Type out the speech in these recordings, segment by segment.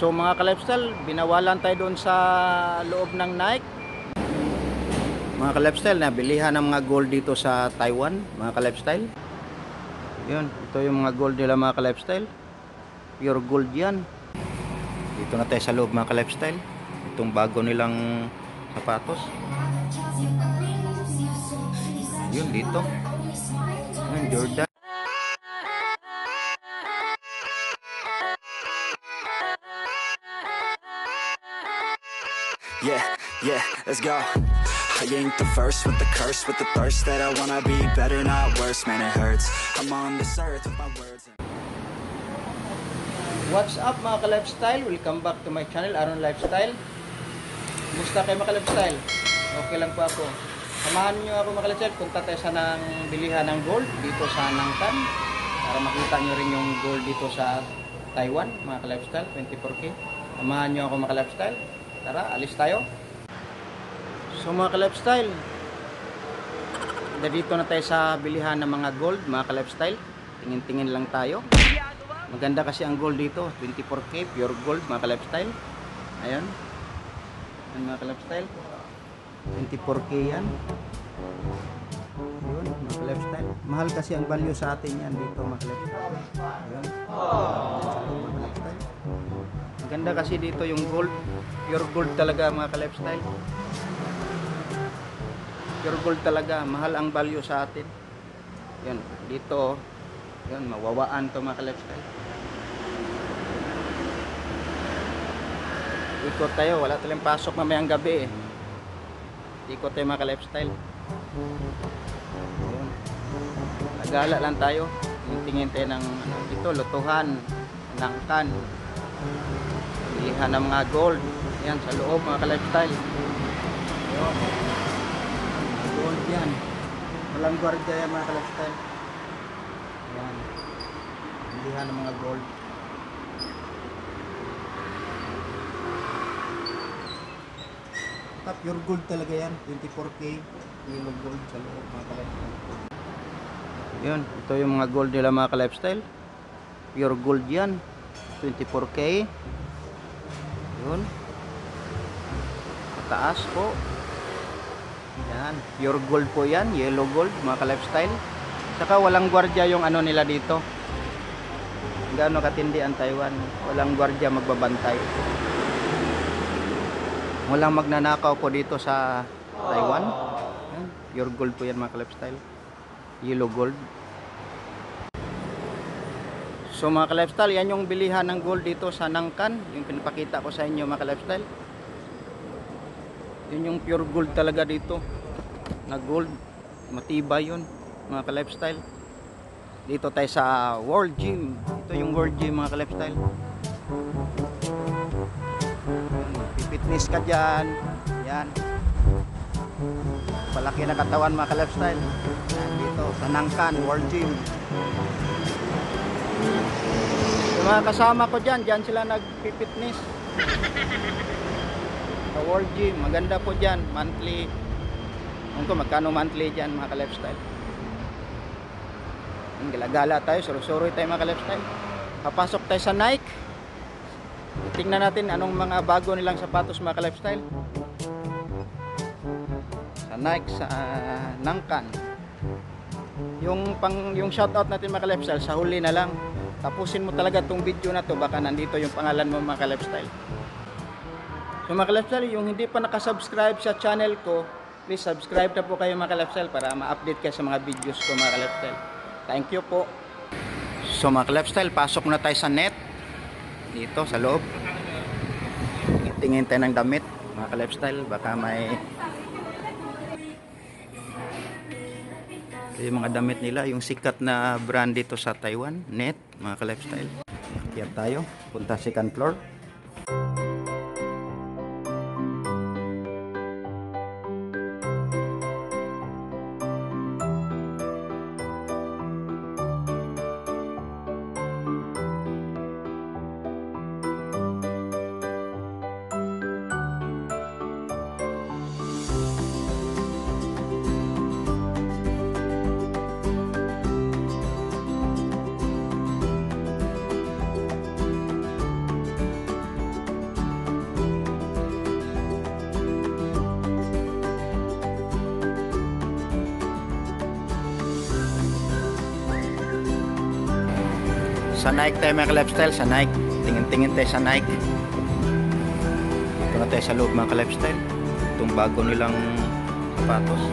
So mga ka-lifestyle, binawalan tayo doon sa loob ng Nike. Mga ka-lifestyle, nabilihan ng mga gold dito sa Taiwan, mga ka-lifestyle. Yun, ito yung mga gold nila mga ka-lifestyle. Pure gold yan. Dito na tayo sa loob mga ka-lifestyle. Itong bago nilang sapatos. Yun dito. Yun, Jordan. Yeah, let's go. I ain't the first with the curse, with the thirst that I wanna be better, not worse. Man, it hurts. I'm on this earth with my words. What's up mga ka-lifestyle? Welcome back to my channel, Aaron Lifestyle. Kumusta kayo mga ka-lifestyle? Okay lang po ako. Samahan nyo ako mga ka-lifestyle. Punta tayo sa nang bilihan ng gold dito sa Nangkan. Para makita nyo rin yung gold dito sa Taiwan mga ka-lifestyle, 24K. Samahan nyo ako mga ka-lifestyle. Tara, alis tayo. So mga ka-lifestyle, dito na tayo sa bilihan ng mga gold mga ka-lifestyle. Tingin-tingin lang tayo. Maganda kasi ang gold dito, 24K pure gold mga ka-lifestyle. Ayun. Ayun mga ka-lifestyle. 24K yan. Ayun mga ka-lifestyle. Mahal kasi ang value sa atin yan dito mga ka-lifestyle. Ayun. Mga ka-lifestyle. Maganda kasi dito yung gold. Pure gold talaga mga ka-lifestyle. Pure gold talaga. Mahal ang value sa atin. Yun. Dito. Yun. Mawawaan to mga ka-lifestyle. Ikot tayo. Wala tayong pasok mamayang gabi eh. Ikot tayo mga ka-lifestyle. Yun. Nagala lang tayo. Tingin tayo ng dito. Lutuhan. Nangkan. Bilihan ng mga gold. Yan sa loob mga ka-lifestyle. Yun. Gold yan. Walang gwardiya yan mga ka-lifestyle. Yan. Bilihan ng mga gold. Pure gold talaga yan. 24K. Yellow gold sa loob mga ka-lifestyle. Yun. Ito yung mga gold nila mga ka-lifestyle. Pure gold yan. 24K. Yun. Mataas po. Yan. Pure gold po yan. Yellow gold mga ka-lifestyle. Saka walang gwardiya yung ano nila dito. Gaano katindi ang Taiwan. Walang gwardiya magbabantay. Walang magnanakaw po dito sa Taiwan. Yan. Pure gold po yan mga ka-lifestyle. Yellow gold. So mga ka-lifestyle, yan yung bilihan ng gold dito sa Nangkan. Yung pinapakita ko sa inyo mga ka-lifestyle. Yun yung pure gold talaga dito. Na gold. Matibay yun mga ka-lifestyle. Dito tayo sa World Gym. Ito yung World Gym mga ka-lifestyle. Fitness ka dyan. Yan. Palaki na katawan mga ka-lifestyle. Yan dito sa Nangkan World Gym. Yung mga kasama ko dyan, dyan sila nag-fitness sa World Gym. Maganda po dyan, monthly. Kung magkano monthly dyan mga ka-lifestyle. Gala-gala tayo, suru-suru tayo mga ka-lifestyle. Papasok tayo sa Nike. Tingnan natin anong mga bago nilang sapatos mga ka-lifestyle. Sa Nike, sa Nangkan. Yung shoutout natin mga ka-lifestyle, sa huli na lang. Tapusin mo talaga itong video na to, baka nandito yung pangalan mo mga ka-lifestyle. So mga ka-lifestyle, yung hindi pa nakasubscribe sa channel ko, please subscribe na po kayo mga ka-lifestyle para ma-update kayo sa mga videos ko mga ka-lifestyle. Thank you po. So mga ka-lifestyle, pasok na tayo sa net. Dito sa loob. Tingin tayo ng damit mga ka-lifestyle, baka may yung mga damit nila, yung sikat na brand dito sa Taiwan, net mga ka-lifestyle. Akyat tayo, punta second floor. Sa Nike tayo mga ka-lifestyle, sa Nike. Tingin-tingin tayo sa Nike. Ito na tayo sa loob mga ka-lifestyle. Itong bago nilang sapatos.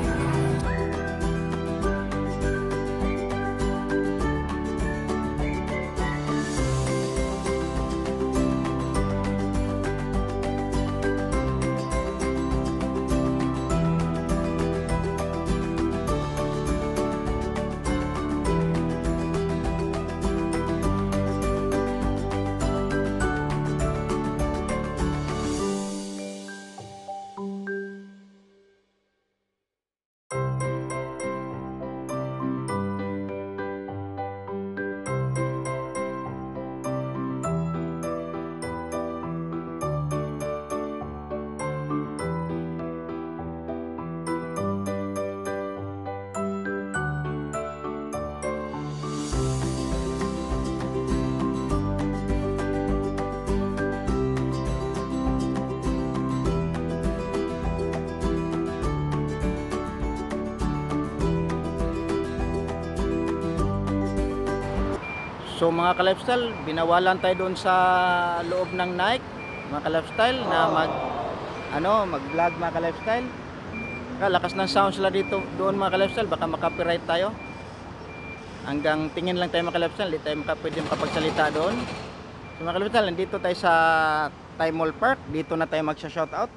So mga ka-lifestyle, binawalan tayo doon sa loob ng Nike, mga ka-lifestyle, na mag-vlog mga ka-lifestyle. Lakas ng sound sila dito doon mga ka-lifestyle, baka makapiright tayo. Hanggang tingin lang tayo mga ka-lifestyle, hindi tayo pwede makapagsalita doon. So mga ka-lifestyle, nandito tayo sa Thai Mall Park, dito na tayo magsha-shoutout.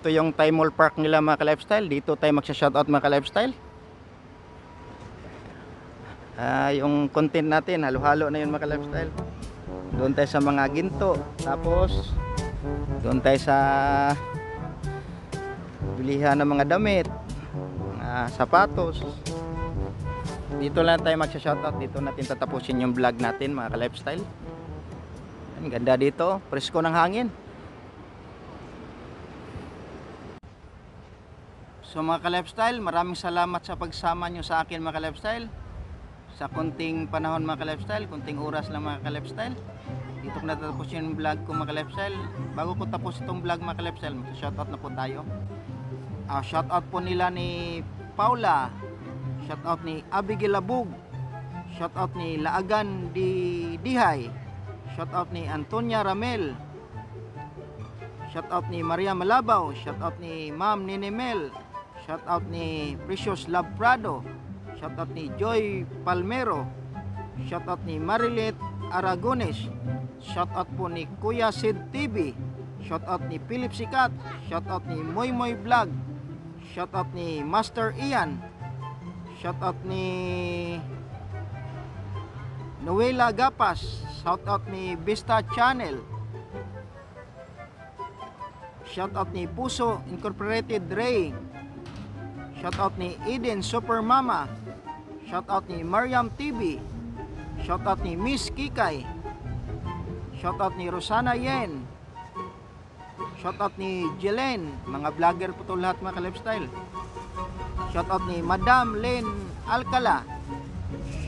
Ito yung Thai Mall Park nila mga ka-lifestyle, dito tayo magsha-shoutout mga ka-lifestyle. Yung content natin, halo-halo na yun mga ka-lifestyle. Doon tayo sa mga ginto, tapos doon tayo sa bilihan ng mga damit, sapatos. Dito lang tayo magsha-shoutout, dito natin tatapusin yung vlog natin mga ka-lifestyle. Ang ganda dito, presko ng hangin. So mga ka-lifestyle, maraming salamat sa pagsama nyo sa akin mga ka-lifestyle. Sa konting panahon mga ka-lifestyle, konting oras lang mga ka-lifestyle, dito ko natatapos yung vlog ko mga ka-lifestyle. Bago ko tapos itong vlog mga ka-lifestyle, shoutout na po tayo. Shoutout po nila ni Paula, shoutout ni Abigail Labug, shoutout ni Laagan Dihay, shoutout ni Antonia Ramel, shoutout ni Maria Malabaw, shoutout ni Ma'am Ninemel, shoutout ni Precious Love Prado, shoutout ni Joy Palmero, shoutout ni Marilet Aragones, shoutout po ni Kuya Sid TV, shoutout ni Philip Sikat, shoutout ni Moy Moy Vlog, shoutout ni Master Ian, shoutout ni Noela Gapas, shoutout ni Vista Channel, shoutout ni Puso Incorporated Ray, shoutout ni Eden Super Mama, shoutout ni Mariam TV, shoutout ni Miss Kikay, shoutout ni Rosana Yen, shoutout ni Jelen, mga vlogger po ito lahat mga ka-lifestyle, shoutout ni Madam Len Alcala,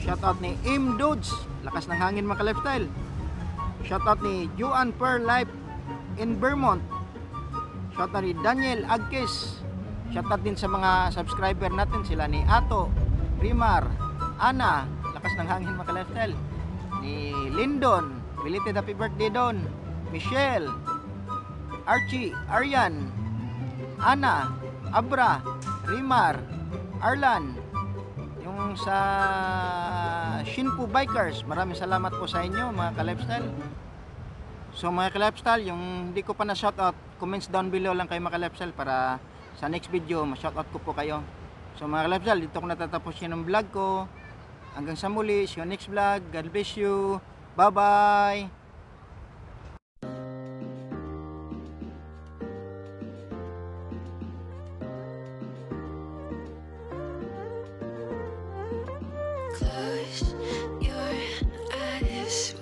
shoutout ni Im Dudes, lakas ng hangin mga ka-lifestyle, shoutout ni Juan Per Life in Vermont, shoutout ni Daniel Agkes, shoutout din sa mga subscriber natin, sila ni Ato, Rimar, Ana, lakas ng hangin mga ka-lifestyle, ni Lindon, belated happy birthday Don, Michelle, Archie, Aryan, Ana, Abra, Rimar, Arlan, yung sa Shinpo Bikers, maraming salamat po sa inyo mga ka-lifestyle. So mga ka-lifestyle, yung hindi ko pa na shoutout, comments down below lang kayo mga ka-lifestyle para sa next video ma-shoutout ko po kayo. So mga ka-lifestyle, dito ko natatapos yun ang vlog ko. Hanggang sa muli, see you next vlog. God bless you. Bye bye.